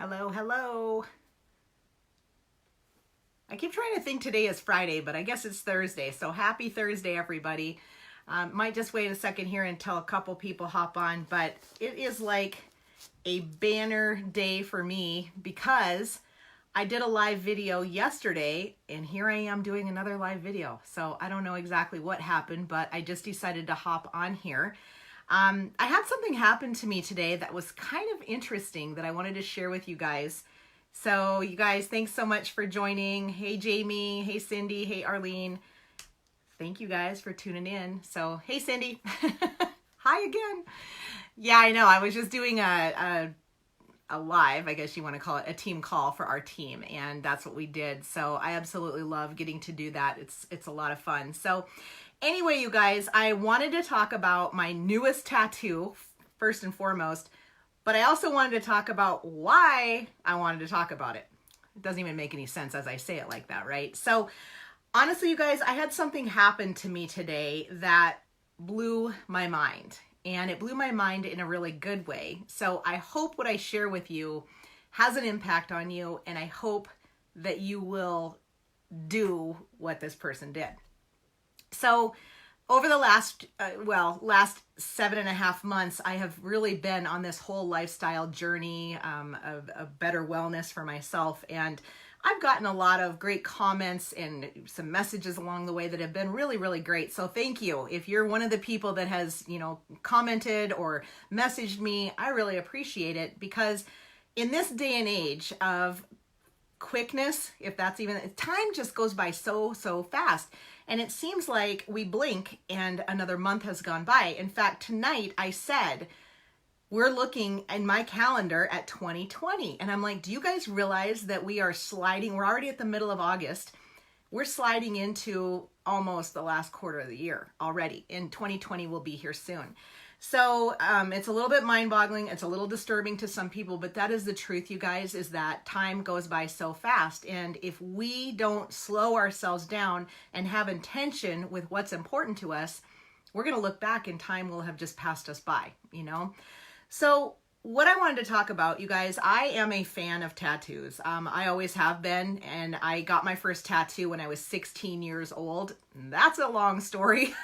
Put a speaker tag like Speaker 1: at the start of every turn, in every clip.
Speaker 1: Hello, hello. I keep trying to think today is Friday, but I guess it's Thursday. So happy Thursday, everybody. Might just wait a second here until a couple people hop on, but it is like a banner day for me because I did a live video yesterday and here I am doing another live video. So I don't know exactly what happened, but I just decided to hop on here. I had something happen to me today that was kind of interesting that I wanted to share with you guys. So you guys, thanks so much for joining. Hey, Jamie. Hey, Cindy. Hey, Arlene. Thank you guys for tuning in. So, hey, Cindy. Hi again. Yeah, I know. I was just doing a live, I guess you want to call it, a team call for our team. And that's what we did. So I absolutely love getting to do that. It's a lot of fun. So anyway, you guys, I wanted to talk about my newest tattoo first and foremost, but I also wanted to talk about why I wanted to talk about it. It doesn't even make any sense as I say it like that, right? So honestly, you guys, I had something happen to me today that blew my mind. And it blew my mind in a really good way. So I hope what I share with you has an impact on you, and I hope that you will do what this person did. So over the last 7.5 months, I have really been on this whole lifestyle journey of better wellness for myself. And I've gotten a lot of great comments and some messages along the way that have been really, really great. So thank you. If you're one of the people that has, commented or messaged me, I really appreciate it, because in this day and age of quickness, if that's even, time just goes by so fast. And it seems like we blink and another month has gone by. In fact, tonight I said, we're looking in my calendar at 2020. And I'm like, do you guys realize that we are sliding? We're already at the middle of August. We're sliding into almost the last quarter of the year already. And 2020 will be here soon. So it's a little bit mind-boggling. It's a little disturbing to some people, but that is the truth, you guys, is that time goes by so fast. And if we don't slow ourselves down and have intention with what's important to us, we're going to look back and time will have just passed us by, So what I wanted to talk about, you guys, I am a fan of tattoos. I always have been, and I got my first tattoo when I was 16 years old. That's a long story.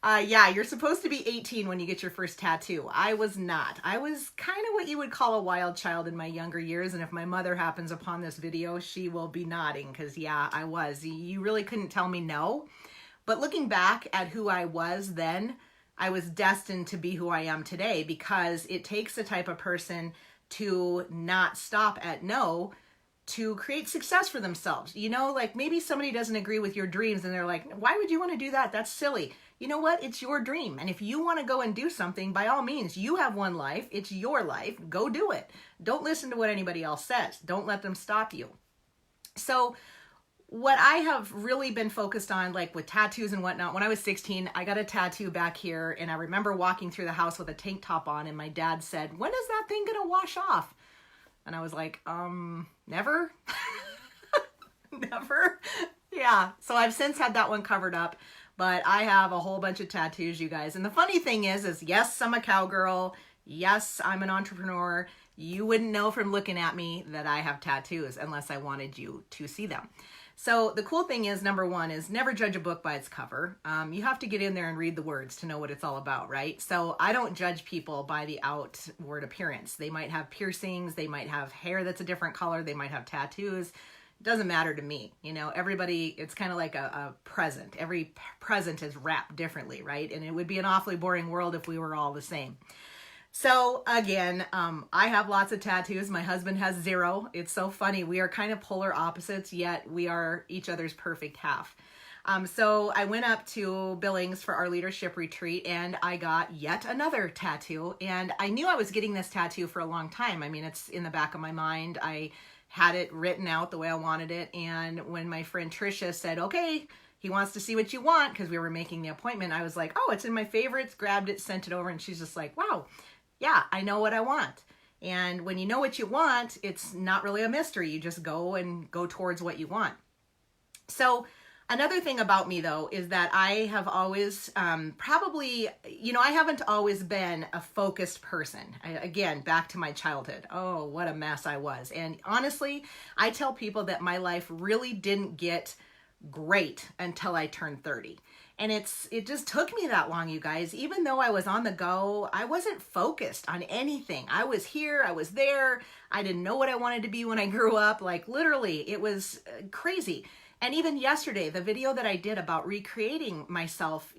Speaker 1: Yeah, you're supposed to be 18 when you get your first tattoo. I was not. I was kind of what you would call a wild child in my younger years, and if my mother happens upon this video, she will be nodding, because yeah, I was. You really couldn't tell me no. But looking back at who I was then, I was destined to be who I am today, because it takes the type of person to not stop at no to create success for themselves. Like maybe somebody doesn't agree with your dreams and they're like, why would you want to do that? That's silly. You know what? It's your dream. And if you want to go and do something, by all means, you have one life. It's your life. Go do it. Don't listen to what anybody else says. Don't let them stop you. So what I have really been focused on, like with tattoos and whatnot, when I was 16, I got a tattoo back here, and I remember walking through the house with a tank top on, and my dad said, when is that thing gonna wash off? And I was like, never. Never. Yeah, so I've since had that one covered up, but I have a whole bunch of tattoos, you guys. And the funny thing is yes, I'm a cowgirl. Yes, I'm an entrepreneur. You wouldn't know from looking at me that I have tattoos unless I wanted you to see them. So the cool thing is, number one is never judge a book by its cover. You have to get in there and read the words to know what it's all about, right? So I don't judge people by the outward appearance. They might have piercings. They might have hair that's a different color. They might have tattoos. It doesn't matter to me. Everybody, it's kind of like a present. Every present is wrapped differently, right? And it would be an awfully boring world if we were all the same. So again, I have lots of tattoos. My husband has 0. It's so funny. We are kind of polar opposites, yet we are each other's perfect half. So I went up to Billings for our leadership retreat, and I got yet another tattoo. And I knew I was getting this tattoo for a long time. I mean, it's in the back of my mind. I had it written out the way I wanted it. And when my friend Trisha said, okay, he wants to see what you want, because we were making the appointment, I was like, oh, it's in my favorites, grabbed it, sent it over. And she's just like, wow. Yeah, I know what I want. And when you know what you want, it's not really a mystery. You just go towards what you want. So Another thing about me, though, is that I have always probably, I haven't always been a focused person. Again, back to my childhood. Oh, what a mess I was. And honestly, I tell people that my life really didn't get great until I turned 30. And it just took me that long, you guys. Even though I was on the go, I wasn't focused on anything. I was here, I was there. I didn't know what I wanted to be when I grew up. Like literally, it was crazy. And even yesterday, the video that I did about recreating myself,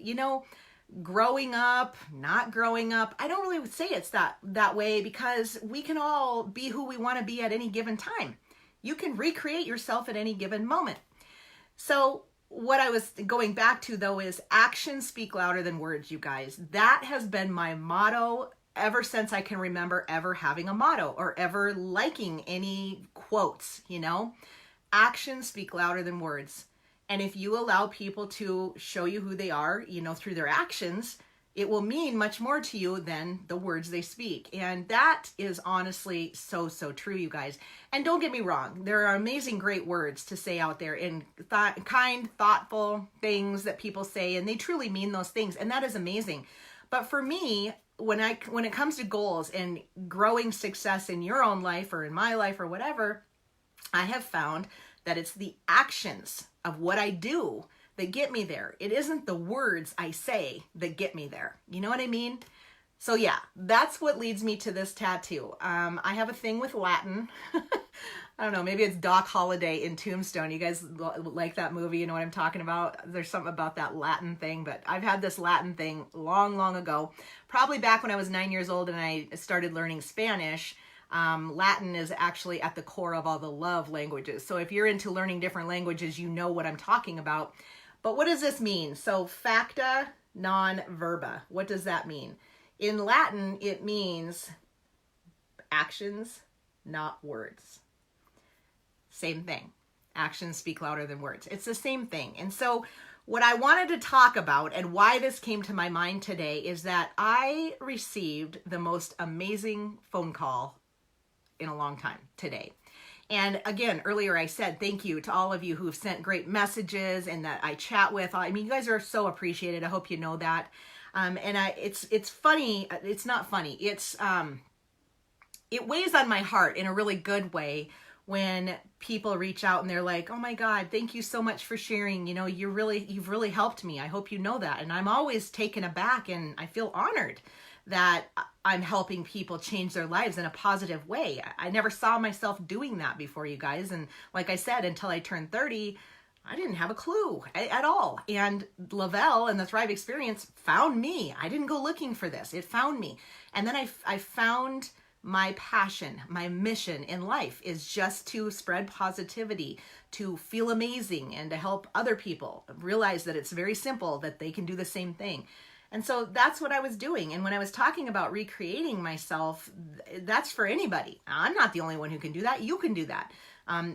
Speaker 1: growing up, not growing up, I don't really say it's that way because we can all be who we want to be at any given time. You can recreate yourself at any given moment. So what I was going back to, though, is actions speak louder than words, you guys. That has been my motto ever since I can remember ever having a motto or ever liking any quotes, Actions speak louder than words. And if you allow people to show you who they are, through their actions, it will mean much more to you than the words they speak. And that is honestly so, so true, you guys. And don't get me wrong, there are amazing, great words to say out there and kind, thoughtful things that people say, and they truly mean those things. And that is amazing. But for me, when it comes to goals and growing success in your own life or in my life or whatever, I have found that it's the actions of what I do that get me there. It isn't the words I say that get me there. You know what I mean? So yeah, that's what leads me to this tattoo. I have a thing with Latin. I don't know, maybe it's Doc Holliday in Tombstone. You guys like that movie? You know what I'm talking about? There's something about that Latin thing, but I've had this Latin thing long, long ago. Probably back when I was 9 years old and I started learning Spanish. Latin is actually at the core of all the love languages. So if you're into learning different languages, you know what I'm talking about. But what does this mean? So facta non verba. What does that mean? In Latin, it means actions, not words. Same thing. Actions speak louder than words. It's the same thing. And so what I wanted to talk about and why this came to my mind today is that I received the most amazing phone call in a long time today. And again, earlier I said thank you to all of you who have sent great messages and that I chat with. I mean, you guys are so appreciated. I hope you know that. It's funny. It's not funny. It weighs on my heart in a really good way when people reach out and they're like, "Oh my God, thank you so much for sharing. You've really helped me. I hope you know that." And I'm always taken aback and I feel honored that I'm helping people change their lives in a positive way. I never saw myself doing that before, you guys. And like I said, until I turned 30, I didn't have a clue at all. And Lavelle and the Thrive Experience found me. I didn't go looking for this. It found me. And then I found my passion, my mission in life is just to spread positivity, to feel amazing, and to help other people realize that it's very simple, that they can do the same thing. And so that's what I was doing. And when I was talking about recreating myself, that's for anybody. I'm not the only one who can do that. You can do that.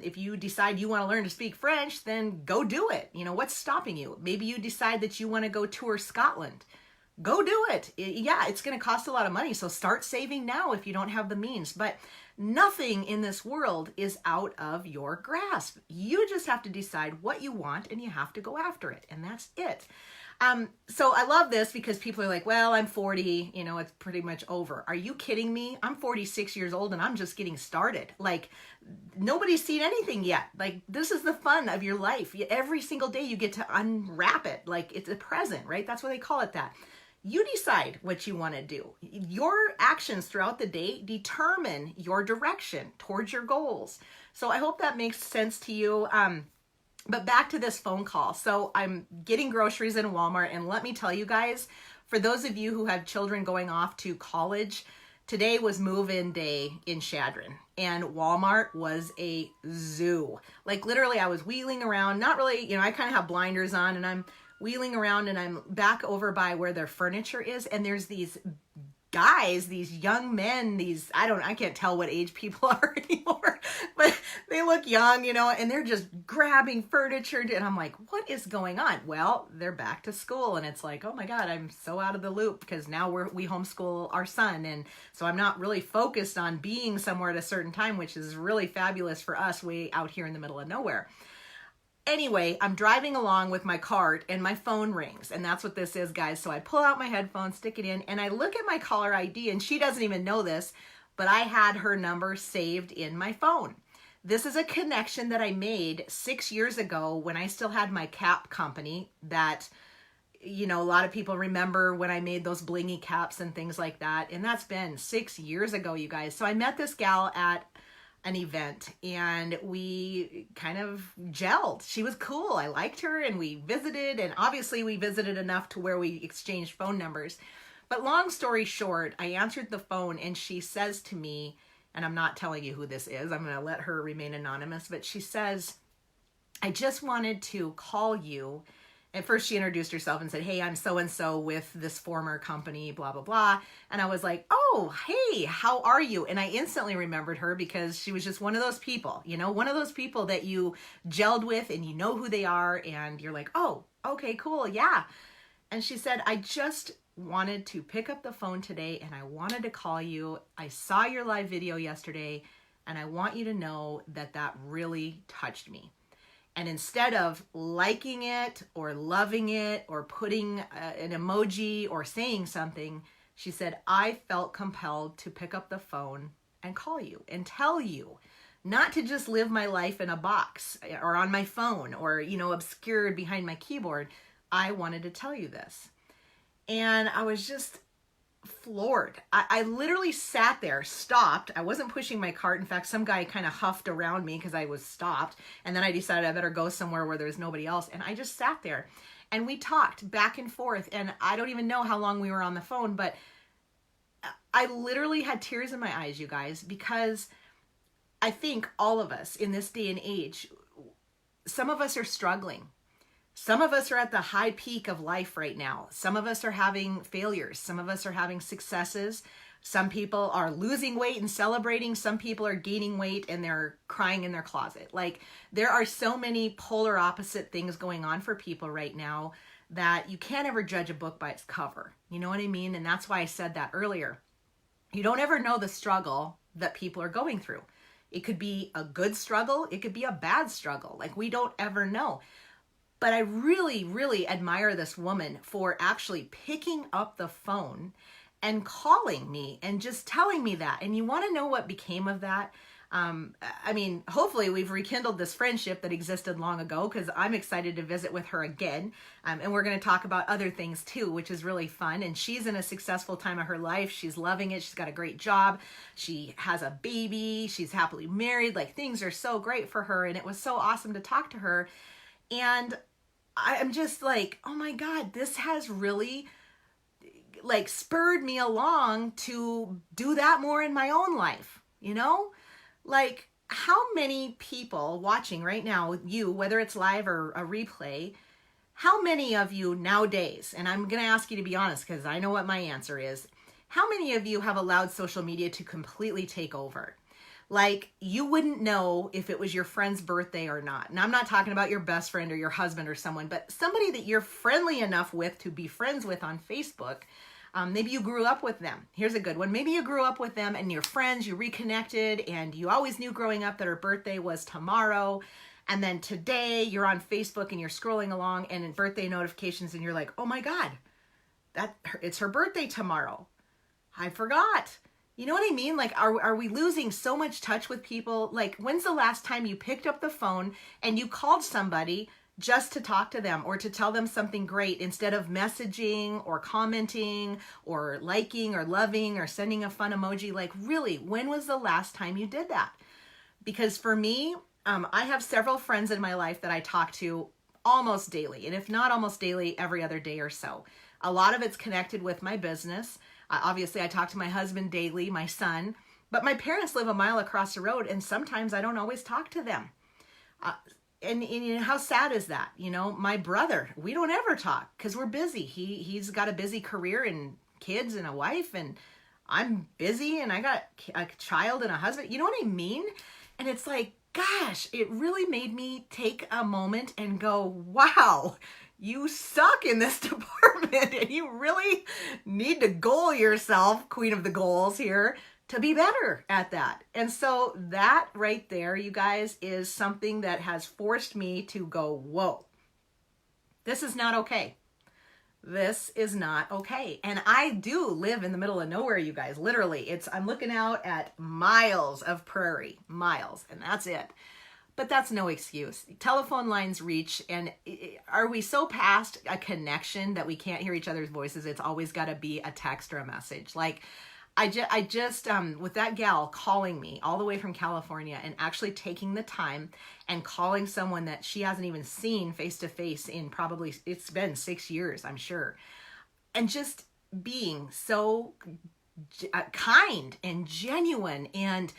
Speaker 1: If you decide you want to learn to speak French, then go do it. What's stopping you? Maybe you decide that you want to go tour Scotland. Go do it. Yeah, it's going to cost a lot of money. So start saving now if you don't have the means. But nothing in this world is out of your grasp. You just have to decide what you want and you have to go after it. And that's it. So I love this because people are like, well, I'm 40, it's pretty much over. Are you kidding me? I'm 46 years old and I'm just getting started. Like nobody's seen anything yet. Like this is the fun of your life. Every single day you get to unwrap it. Like it's a present, right? That's why they call it that. You decide what you want to do. Your actions throughout the day determine your direction towards your goals. So I hope that makes sense to you. But back to this phone call. So I'm getting groceries in Walmart, and let me tell you guys, for those of you who have children going off to college, today was move-in day in Chadron, and Walmart was a zoo. Like literally I was wheeling around, not really, I kind of have blinders on, and I'm wheeling around and I'm back over by where their furniture is, and there's these guys, these young men, I can't tell what age people are anymore, but they look young, and they're just grabbing furniture. And I'm like, what is going on? Well, they're back to school, and it's like, oh my God, I'm so out of the loop because now we homeschool our son. And so I'm not really focused on being somewhere at a certain time, which is really fabulous for us way out here in the middle of nowhere. anyway, I'm driving along with my cart and my phone rings, and that's what this is, guys. So I pull out my headphones, stick it in, and I look at my caller ID, and she doesn't even know this, but I had her number saved in my phone. This is a connection that I made 6 years ago when I still had my cap company that, you know, a lot of people remember when I made those blingy caps and things like that. And that's been 6 years ago, you guys. So I met this gal at an event and we kind of gelled. She was cool. I liked her and we visited, and obviously we visited enough to where we exchanged phone numbers. But long story short, I answered the phone and she says to me, and I'm not telling you who this is, I'm going to let her remain anonymous, but she says, I just wanted to call you. At first she introduced herself and said, hey, I'm so-and-so with this former company, blah, blah, blah. And I was like, oh, hey, how are you? And I instantly remembered her because she was just one of those people, you know, one of those people that you gelled with and you know who they are and you're like, oh, okay, cool, yeah. And she said, I just wanted to pick up the phone today and I wanted to call you. I saw your live video yesterday and I want you to know that that really touched me. And instead of liking it or loving it or putting an emoji or saying something, she said, I felt compelled to pick up the phone and call you and tell you not to just live my life in a box or on my phone or, you know, obscured behind my keyboard. I wanted to tell you this. And I was just floored. I literally sat there, stopped. I wasn't pushing my cart. In fact, some guy kind of huffed around me because I was stopped. And then I decided I better go somewhere where there's nobody else. And I just sat there and we talked back and forth. And I don't even know how long we were on the phone, but I literally had tears in my eyes, you guys, because I think all of us in this day and age, some of us are struggling. Some of us are at the high peak of life right now. Some of us are having failures. Some of us are having successes. Some people are losing weight and celebrating. Some people are gaining weight and they're crying in their closet. Like, there are so many polar opposite things going on for people right now that you can't ever judge a book by its cover. You know what I mean? And that's why I said that earlier. You don't ever know the struggle that people are going through. It could be a good struggle. It could be a bad struggle. Like, we don't ever know. But I really, really admire this woman for actually picking up the phone and calling me and just telling me that. And you want to know what became of that? I mean, hopefully we've rekindled this friendship that existed long ago, because I'm excited to visit with her again. And we're going to talk about other things too, which is really fun. And she's in a successful time of her life. She's loving it. She's got a great job. She has a baby. She's happily married. Like, things are so great for her. And it was so awesome to talk to her. And I'm just like, oh my God, this has really like spurred me along to do that more in my own life, you know? Like, how many people watching right now, you, whether it's live or a replay, how many of you nowadays, and I'm going to ask you to be honest because I know what my answer is, how many of you have allowed social media to completely take over? Like, you wouldn't know if it was your friend's birthday or not. And I'm not talking about your best friend or your husband or someone, but somebody that you're friendly enough with to be friends with on Facebook. Maybe you grew up with them. Here's a good one. Maybe you grew up with them and you're friends, you reconnected, and you always knew growing up that her birthday was tomorrow. And then today you're on Facebook and you're scrolling along and in birthday notifications and you're like, oh my God, it's her birthday tomorrow. I forgot. You know what I mean? Like, are we losing so much touch with people? Like, when's the last time you picked up the phone and you called somebody just to talk to them or to tell them something great instead of messaging or commenting or liking or loving or sending a fun emoji? Like, really, when was the last time you did that? Because for me, I have several friends in my life that I talk to almost daily. And if not almost daily, every other day or so. A lot of it's connected with my business. Obviously, I talk to my husband daily, my son, but my parents live a mile across the road, and sometimes I don't always talk to them. And you know, how sad is that? You know, my brother, we don't ever talk because we're busy. He's got a busy career and kids and a wife, and I'm busy, and I got a child and a husband. You know what I mean? And it's like, gosh, it really made me take a moment and go, wow, you suck in this department and you really need to goal yourself, queen of the goals here, to be better at that. And so that right there, you guys, is something that has forced me to go, whoa, this is not okay. This is not okay. And I do live in the middle of nowhere, you guys. Literally, I'm looking out at miles of prairie, miles, and that's it. But that's no excuse. Telephone lines reach, and are we so past a connection that we can't hear each other's voices? It's always got to be a text or a message. Like, I just with that gal calling me all the way from California and actually taking the time and calling someone that she hasn't even seen face to face in probably, it's been 6 years, I'm sure. And just being so kind and genuine and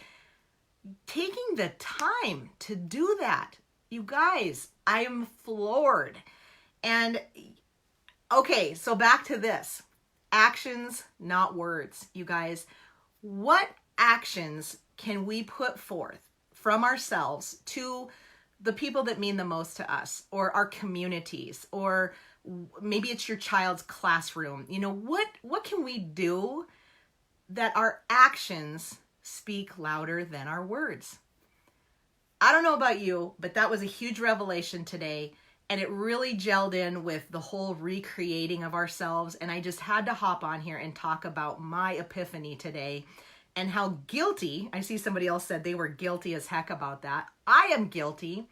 Speaker 1: taking the time to do that. You guys, I am floored. And okay, so back to this. Actions, not words. You guys, what actions can we put forth from ourselves to the people that mean the most to us, or our communities, or maybe it's your child's classroom? You know, what can we do that our actions speak louder than our words? I don't know about you, but that was a huge revelation today. And it really gelled in with the whole recreating of ourselves. And I just had to hop on here and talk about my epiphany today and how guilty, I see somebody else said they were guilty as heck about that. I am guilty,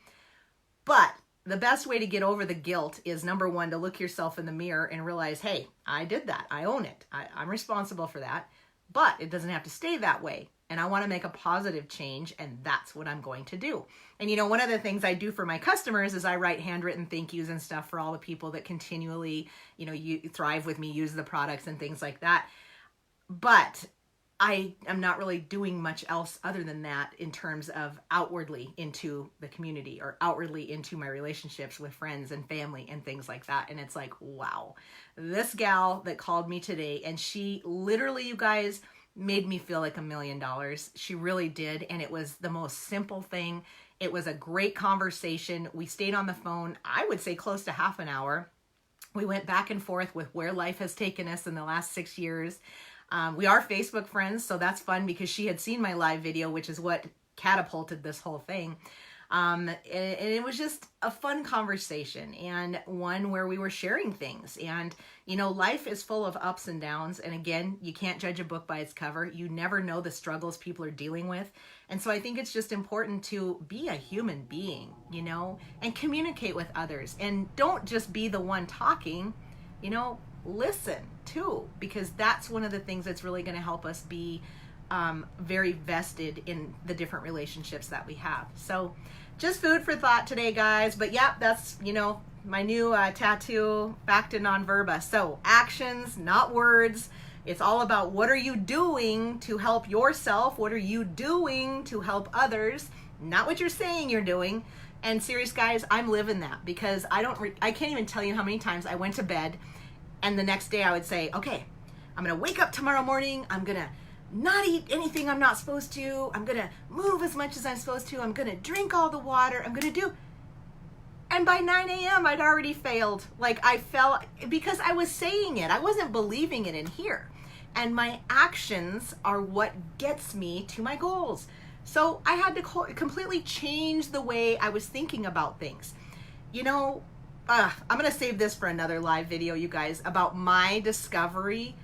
Speaker 1: but the best way to get over the guilt is, number one, to look yourself in the mirror and realize, hey, I did that. I own it. I'm responsible for that, but it doesn't have to stay that way. And I want to make a positive change, and that's what I'm going to do. And you know, one of the things I do for my customers is I write handwritten thank yous and stuff for all the people that continually, you know, you thrive with me, use the products and things like that. But I am not really doing much else other than that in terms of outwardly into the community or outwardly into my relationships with friends and family and things like that. And it's like, wow, this gal that called me today, and she literally, you guys, made me feel like $1 million. She really did. And it was the most simple thing. It was a great conversation. We stayed on the phone, I would say close to half an hour. We went back and forth with where life has taken us in the last 6 years. We are Facebook friends, so that's fun because she had seen my live video, which is what catapulted this whole thing. And it was just a fun conversation, and one where we were sharing things. And, you know, life is full of ups and downs. And again, you can't judge a book by its cover. You never know the struggles people are dealing with. And so I think it's just important to be a human being, you know, and communicate with others. And don't just be the one talking, you know, listen too, because that's one of the things that's really going to help us be very vested in the different relationships that we have. So just food for thought today, guys. But yeah, that's, you know, my new tattoo, back to non-verba. So actions, not words. It's all about what are you doing to help yourself? What are you doing to help others? Not what you're saying you're doing. And serious, guys, I'm living that, because I can't even tell you how many times I went to bed and the next day I would say, okay, I'm going to wake up tomorrow morning. I'm going to not eat anything I'm not supposed to. I'm going to move as much as I'm supposed to. I'm going to drink all the water. I'm going to do. And by 9 a.m., I'd already failed. Like, I fell because I was saying it. I wasn't believing it in here. And my actions are what gets me to my goals. So I had to completely change the way I was thinking about things. You know, I'm going to save this for another live video, you guys, about my discovery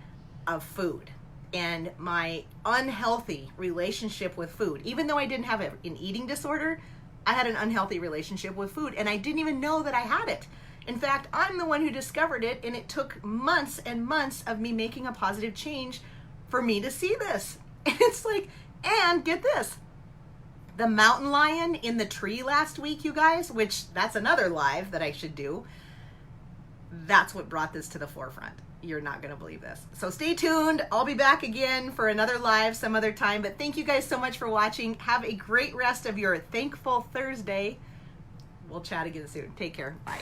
Speaker 1: of food and my unhealthy relationship with food. Even though I didn't have an eating disorder, I had an unhealthy relationship with food, and I didn't even know that I had it. In fact, I'm the one who discovered it, and it took months and months of me making a positive change for me to see this. And it's like, and get this, the mountain lion in the tree last week, you guys, which that's another live that I should do. That's what brought this to the forefront. You're not going to believe this. So stay tuned. I'll be back again for another live some other time. But thank you guys so much for watching. Have a great rest of your Thankful Thursday. We'll chat again soon. Take care. Bye.